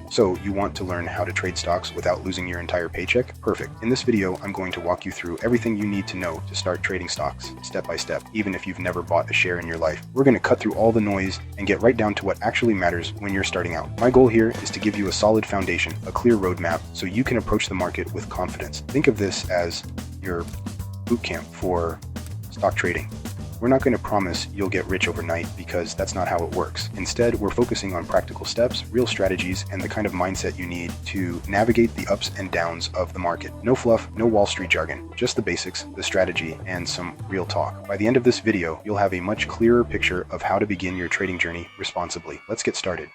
So, you want to learn how to trade stocks without losing your entire paycheck? Perfect. In this video, I'm going to walk you through everything you need to know to start trading stocks, step by step, even if you've never bought a share in your life. We're going to cut through all the noise and get right down to what actually matters when you're starting out. My goal here is to give you a solid foundation, a clear roadmap, so you can approach the market with confidence. Think of this as your boot camp for stock trading. We're not going to promise you'll get rich overnight because that's not how it works. Instead, we're focusing on practical steps, real strategies, and the kind of mindset you need to navigate the ups and downs of the market. No fluff, no Wall Street jargon, just the basics, the strategy, and some real talk. By the end of this video, you'll have a much clearer picture of how to begin your trading journey responsibly. Let's get started.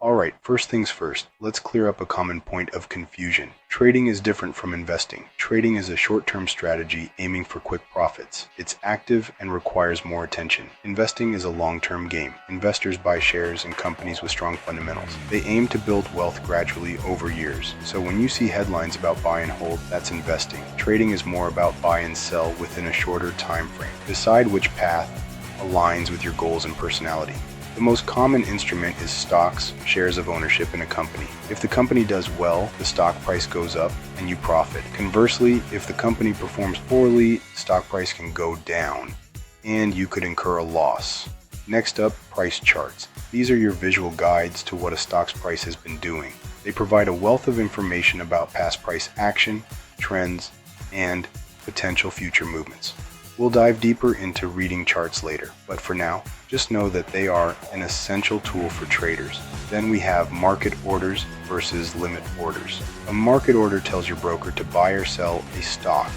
Alright, first things first, let's clear up a common point of confusion. Trading is different from investing. Trading is a short-term strategy aiming for quick profits. It's active and requires more attention. Investing is a long-term game. Investors buy shares in companies with strong fundamentals. They aim to build wealth gradually over years. So when you see headlines about buy and hold, that's investing. Trading is more about buy and sell within a shorter time frame. Decide which path aligns with your goals and personality. The most common instrument is stocks, shares of ownership in a company. If the company does well, the stock price goes up and you profit. Conversely, if the company performs poorly, the stock price can go down and you could incur a loss. Next up, price charts. These are your visual guides to what a stock's price has been doing. They provide a wealth of information about past price action, trends, and potential future movements. We'll dive deeper into reading charts later, but for now, just know that they are an essential tool for traders. Then we have market orders versus limit orders. A market order tells your broker to buy or sell a stock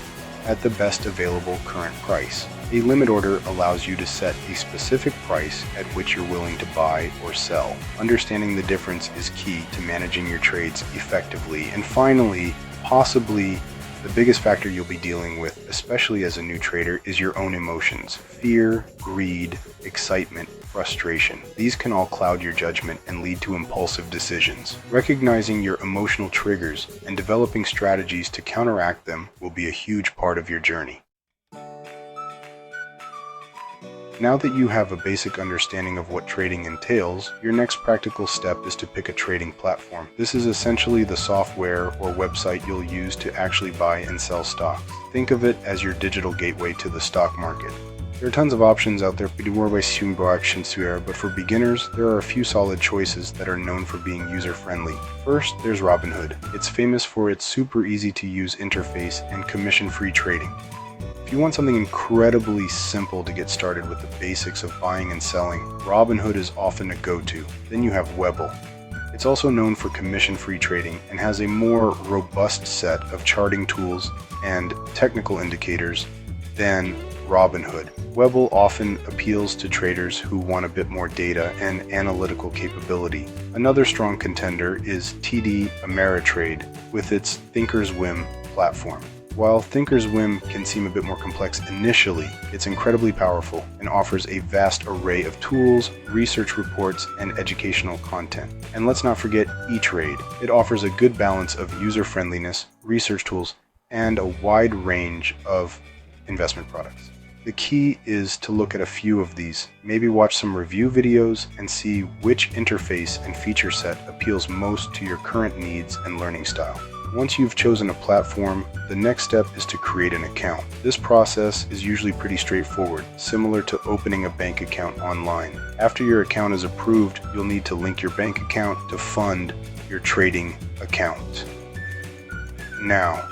at the best available current price. A limit order allows you to set a specific price at which you're willing to buy or sell. Understanding the difference is key to managing your trades effectively. And finally, possibly the biggest factor you'll be dealing with, especially as a new trader, is your own emotions. Fear, greed, excitement, frustration. These can all cloud your judgment and lead to impulsive decisions. Recognizing your emotional triggers and developing strategies to counteract them will be a huge part of your journey. Now that you have a basic understanding of what trading entails, your next practical step is to pick a trading platform. This is essentially the software or website you'll use to actually buy and sell stocks. Think of it as your digital gateway to the stock market. There are tons of options out there, but for beginners, there are a few solid choices that are known for being user-friendly. First, there's Robinhood. It's famous for its super easy-to-use interface and commission-free trading. If you want something incredibly simple to get started with the basics of buying and selling, Robinhood is often a go-to. Then you have Webull. It's also known for commission-free trading and has a more robust set of charting tools and technical indicators than Robinhood. Webull often appeals to traders who want a bit more data and analytical capability. Another strong contender is TD Ameritrade with its Thinkorswim platform. While Thinkorswim can seem a bit more complex initially, it's incredibly powerful and offers a vast array of tools, research reports, and educational content. And let's not forget E-Trade. It offers a good balance of user-friendliness, research tools, and a wide range of investment products. The key is to look at a few of these, maybe watch some review videos, and see which interface and feature set appeals most to your current needs and learning style. Once you've chosen a platform, the next step is to create an account. This process is usually pretty straightforward, similar to opening a bank account online. After your account is approved, you'll need to link your bank account to fund your trading account. Now,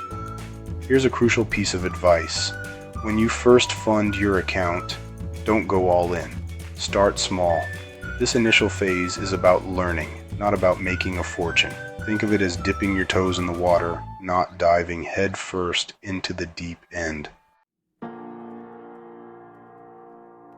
here's a crucial piece of advice. When you first fund your account, don't go all in. Start small. This initial phase is about learning, not about making a fortune. Think of it as dipping your toes in the water, not diving headfirst into the deep end.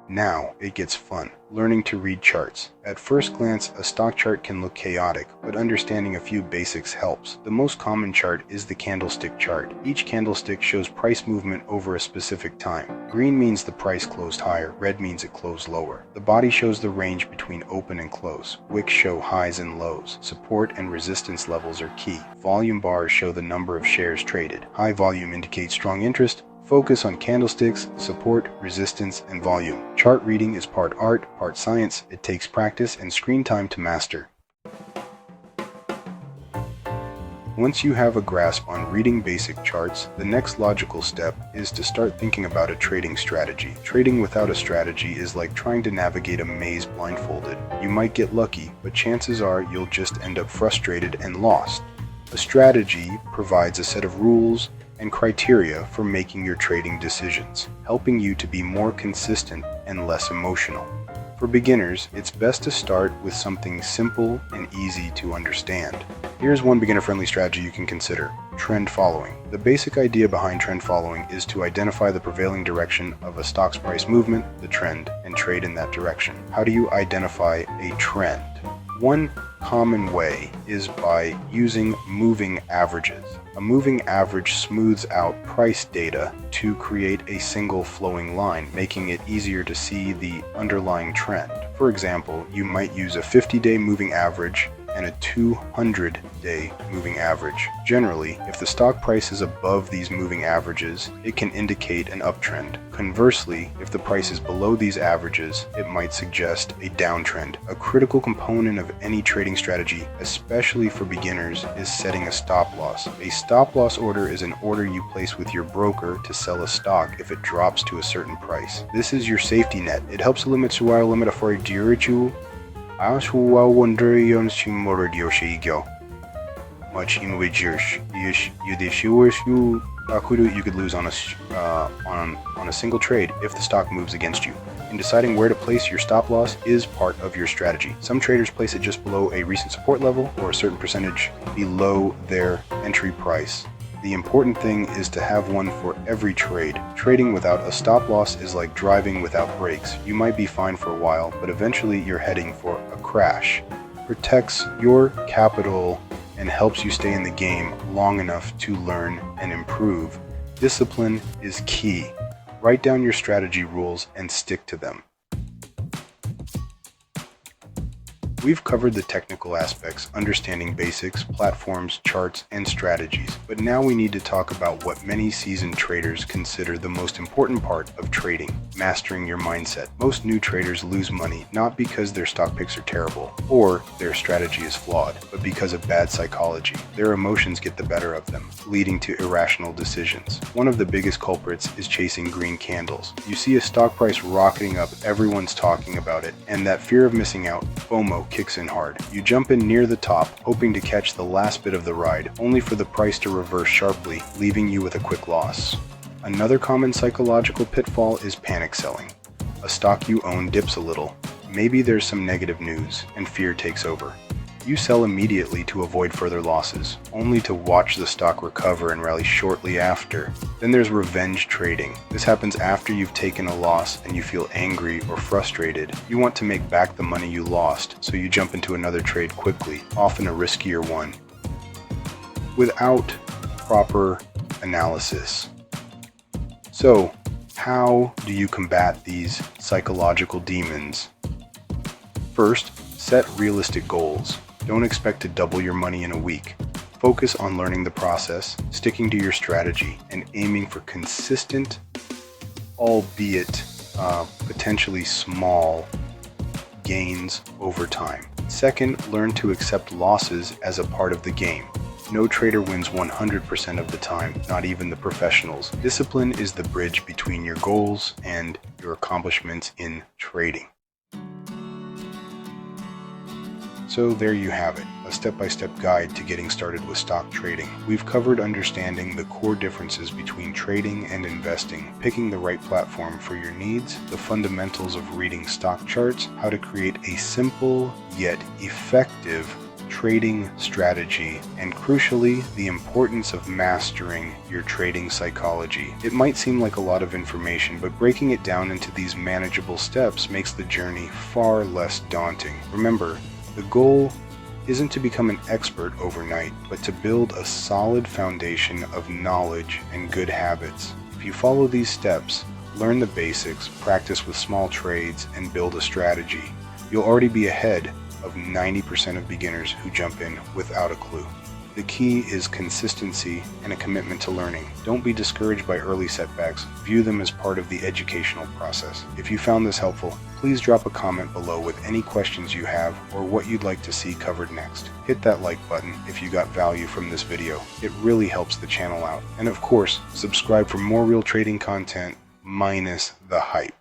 Now it gets fun, learning to read charts. At first glance, a stock chart can look chaotic, but understanding a few basics helps. The most common chart is the candlestick chart. Each candlestick shows price movement over a specific time. Green means the price closed higher, red means it closed lower. The body shows the range between open and close. Wicks show highs and lows. Support and resistance levels are key. Volume bars show the number of shares traded. High volume indicates strong interest. Focus on candlesticks, support, resistance, and volume. Chart reading is part art, part science. It takes practice and screen time to master. Once you have a grasp on reading basic charts, the next logical step is to start thinking about a trading strategy. Trading without a strategy is like trying to navigate a maze blindfolded. You might get lucky, but chances are you'll just end up frustrated and lost. A strategy provides a set of rules and criteria for making your trading decisions, helping you to be more consistent and less emotional. For beginners, it's best to start with something simple and easy to understand. Here's one beginner-friendly strategy you can consider: trend following. The basic idea behind trend following is to identify the prevailing direction of a stock's price movement, the trend, and trade in that direction. How do you identify a trend? One common way is by using moving averages. A moving average smooths out price data to create a single flowing line, making it easier to see the underlying trend. For example, you might use a 50-day moving average and a 200-day moving average. Generally, if the stock price is above these moving averages, it can indicate an uptrend. Conversely, if the price is below these averages, it might suggest a downtrend. A critical component of any trading strategy, especially for beginners, is setting a stop loss. A stop loss order is an order you place with your broker to sell a stock if it drops to a certain price. This is your safety net. It helps limit suwail limit for dirichu as well wonder yon simor dioshigo. Much in which you could lose on a single trade if the stock moves against you. In deciding where to place your stop loss is part of your strategy. Some traders place it just below a recent support level or a certain percentage below their entry price. The important thing is to have one for every trade. Trading without a stop loss is like driving without brakes. You might be fine for a while, but eventually you're heading for a crash. Protects your capital and helps you stay in the game long enough to learn and improve. Discipline is key. Write down your strategy rules and stick to them. We've covered the technical aspects, understanding basics, platforms, charts, and strategies, but now we need to talk about what many seasoned traders consider the most important part of trading: mastering your mindset. Most new traders lose money not because their stock picks are terrible or their strategy is flawed, but because of bad psychology. Their emotions get the better of them, leading to irrational decisions. One of the biggest culprits is chasing green candles. You see a stock price rocketing up, everyone's talking about it, and that fear of missing out, FOMO, kicks in hard. You jump in near the top, hoping to catch the last bit of the ride, only for the price to reverse sharply, leaving you with a quick loss. Another common psychological pitfall is panic selling. A stock you own dips a little. Maybe there's some negative news, and fear takes over. You sell immediately to avoid further losses, only to watch the stock recover and rally shortly after. Then there's revenge trading. This happens after you've taken a loss and you feel angry or frustrated. You want to make back the money you lost, so you jump into another trade quickly, often a riskier one, without proper analysis. So, how do you combat these psychological demons? First, set realistic goals. Don't expect to double your money in a week. Focus on learning the process, sticking to your strategy, and aiming for consistent, albeit potentially small, gains over time. Second, learn to accept losses as a part of the game. No trader wins 100% of the time, not even the professionals. Discipline is the bridge between your goals and your accomplishments in trading. So there you have it, a step-by-step guide to getting started with stock trading. We've covered understanding the core differences between trading and investing, picking the right platform for your needs, the fundamentals of reading stock charts, how to create a simple yet effective trading strategy, and crucially, the importance of mastering your trading psychology. It might seem like a lot of information, but breaking it down into these manageable steps makes the journey far less daunting. Remember, the goal isn't to become an expert overnight, but to build a solid foundation of knowledge and good habits. If you follow these steps, learn the basics, practice with small trades, and build a strategy, you'll already be ahead of 90% of beginners who jump in without a clue. The key is consistency and a commitment to learning. Don't be discouraged by early setbacks. View them as part of the educational process. If you found this helpful, please drop a comment below with any questions you have or what you'd like to see covered next. Hit that like button if you got value from this video. It really helps the channel out. And of course, subscribe for more real trading content minus the hype.